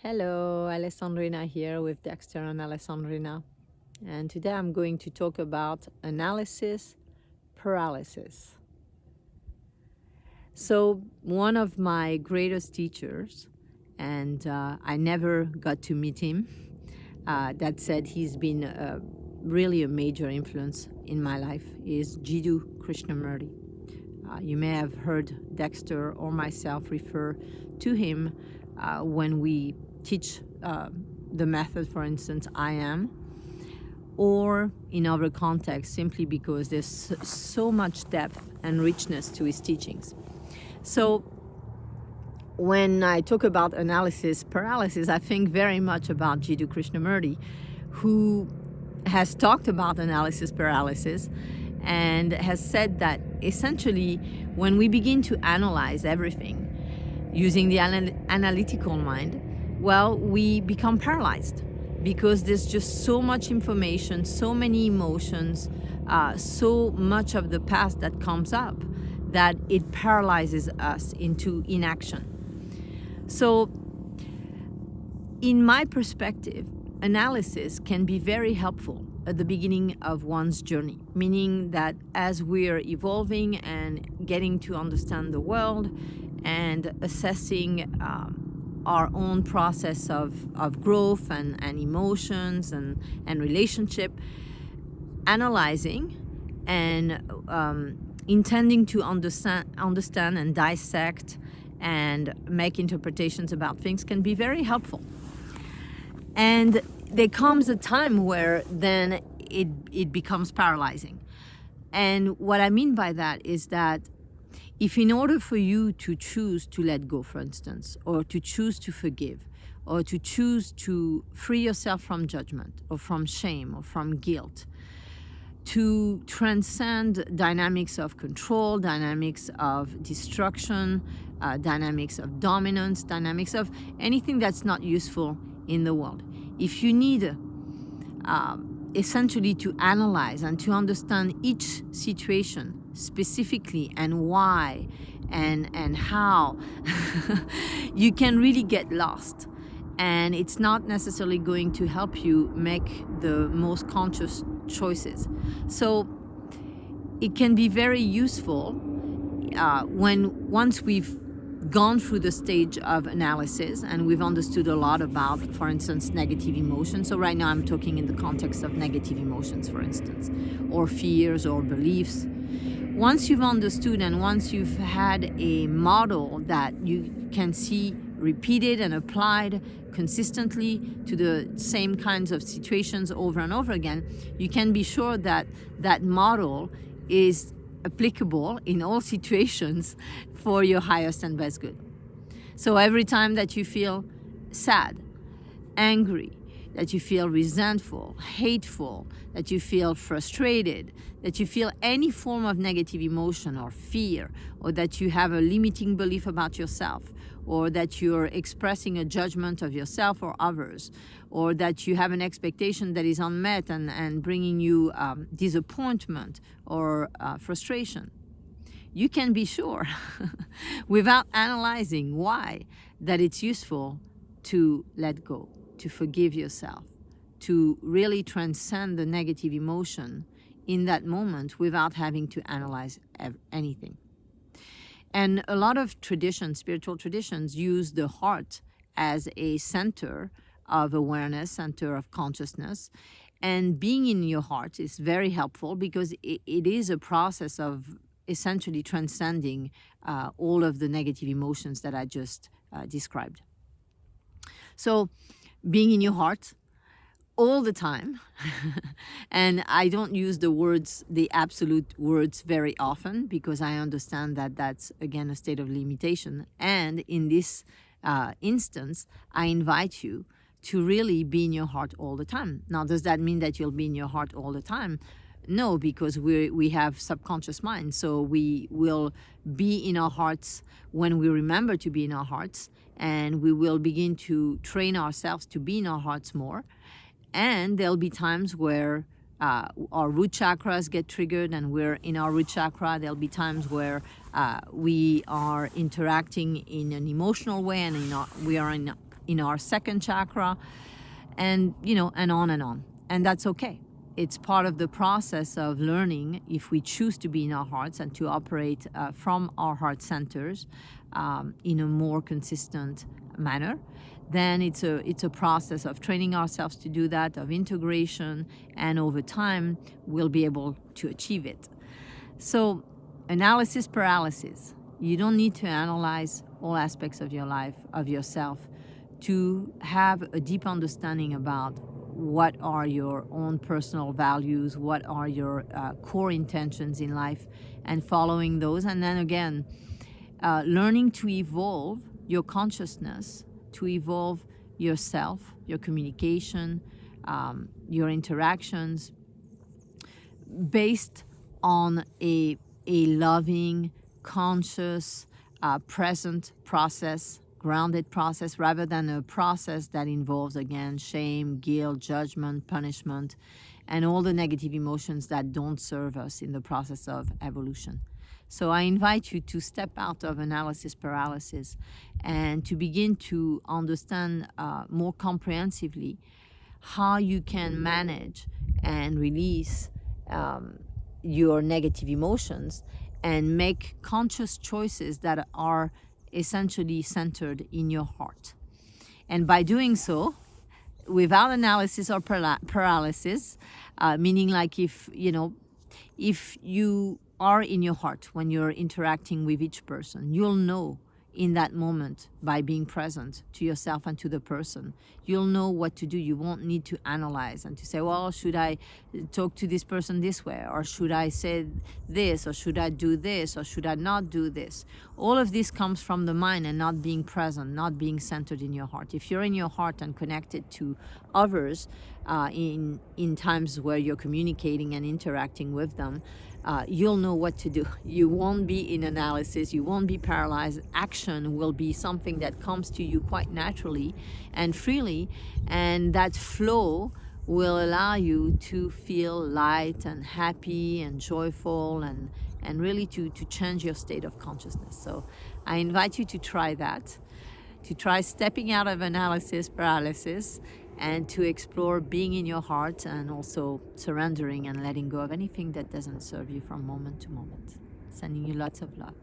Hello, Alessandrina here with Dexter and Alessandrina. And today I'm going to talk about analysis paralysis. So, one of my greatest teachers, and I never got to meet him, that said he's been really a major influence in my life, is Jiddu Krishnamurti. You may have heard Dexter or myself refer to him when we teach the method, for instance, I am, or in other contexts, simply because there's so much depth and richness to his teachings. So when I talk about analysis paralysis, I think very much about Jiddu Krishnamurti, who has talked about analysis paralysis and has said that essentially when we begin to analyze everything using the analytical mind, well, we become paralyzed because there's just so much information, so many emotions, so much of the past that comes up that it paralyzes us into inaction. So, in my perspective, analysis can be very helpful at the beginning of one's journey, meaning that as we're evolving and getting to understand the world and assessing our own process of growth and emotions and relationship, analyzing and intending to understand and dissect and make interpretations about things can be very helpful. And there comes a time where then it becomes paralyzing. And what I mean by that is that if in order for you to choose to let go, for instance, or to choose to forgive, or to choose to free yourself from judgment, or from shame, or from guilt, to transcend dynamics of control, dynamics of destruction, dynamics of dominance, dynamics of anything that's not useful in the world. If you need essentially to analyze and to understand each situation specifically and why and how, you can really get lost. And it's not necessarily going to help you make the most conscious choices. So it can be very useful once we've gone through the stage of analysis and we've understood a lot about, for instance, negative emotions. So right now I'm talking in the context of negative emotions, for instance, or fears or beliefs. Once you've understood and once you've had a model that you can see repeated and applied consistently to the same kinds of situations over and over again, you can be sure that that model is applicable in all situations for your highest and best good. So every time that you feel sad, angry, that you feel resentful, hateful, that you feel frustrated, that you feel any form of negative emotion or fear, or that you have a limiting belief about yourself, or that you're expressing a judgment of yourself or others, or that you have an expectation that is unmet and bringing you disappointment or frustration, you can be sure, without analyzing why, that it's useful to let go, to forgive yourself, to really transcend the negative emotion in that moment without having to analyze anything. And a lot of traditions, spiritual traditions, use the heart as a center of awareness, center of consciousness. And being in your heart is very helpful because it is a process of essentially transcending all of the negative emotions that I just described. So being in your heart all the time, and I don't use the absolute words very often because I understand that that's, again, a state of limitation. And in this instance, I invite you to really be in your heart all the time. Now, does that mean that you'll be in your heart all the time? No, because we have subconscious minds, so we will be in our hearts when we remember to be in our hearts, and we will begin to train ourselves to be in our hearts more. And there'll be times where our root chakras get triggered and we're in our root chakra. There'll be times where we are interacting in an emotional way and we are in our second chakra, and and on and on. And that's okay. It's part of the process of learning. If we choose to be in our hearts and to operate from our heart centers in a more consistent manner, then it's a process of training ourselves to do that, of integration, and over time we'll be able to achieve it. So, analysis paralysis. You don't need to analyze all aspects of your life, of yourself, to have a deep understanding about what are your own personal values, what are your core intentions in life, and following those. And then again, learning to evolve your consciousness, to evolve yourself, your communication, your interactions, based on a loving, conscious, present process, grounded process, rather than a process that involves, again, shame, guilt, judgment, punishment, and all the negative emotions that don't serve us in the process of evolution. So I invite you to step out of analysis paralysis and to begin to understand more comprehensively how you can manage and release your negative emotions and make conscious choices that are essentially centered in your heart. And by doing so, without analysis or paralysis, meaning like if you are in your heart when you're interacting with each person, you'll know in that moment, by being present to yourself and to the person, you'll know what to do. You won't need to analyze and to say, well, should I talk to this person this way, or should I say this, or should I do this, or should I not do this? All of this comes from the mind and not being present, not being centered in your heart. If you're in your heart and connected to others in times where you're communicating and interacting with them, you'll know what to do. You won't be in analysis, you won't be paralyzed. Action will be something that comes to you quite naturally and freely, and that flow will allow you to feel light and happy and joyful, and really to change your state of consciousness. So I invite you to try that, to try stepping out of analysis paralysis, and to explore being in your heart, and also surrendering and letting go of anything that doesn't serve you from moment to moment. Sending you lots of love.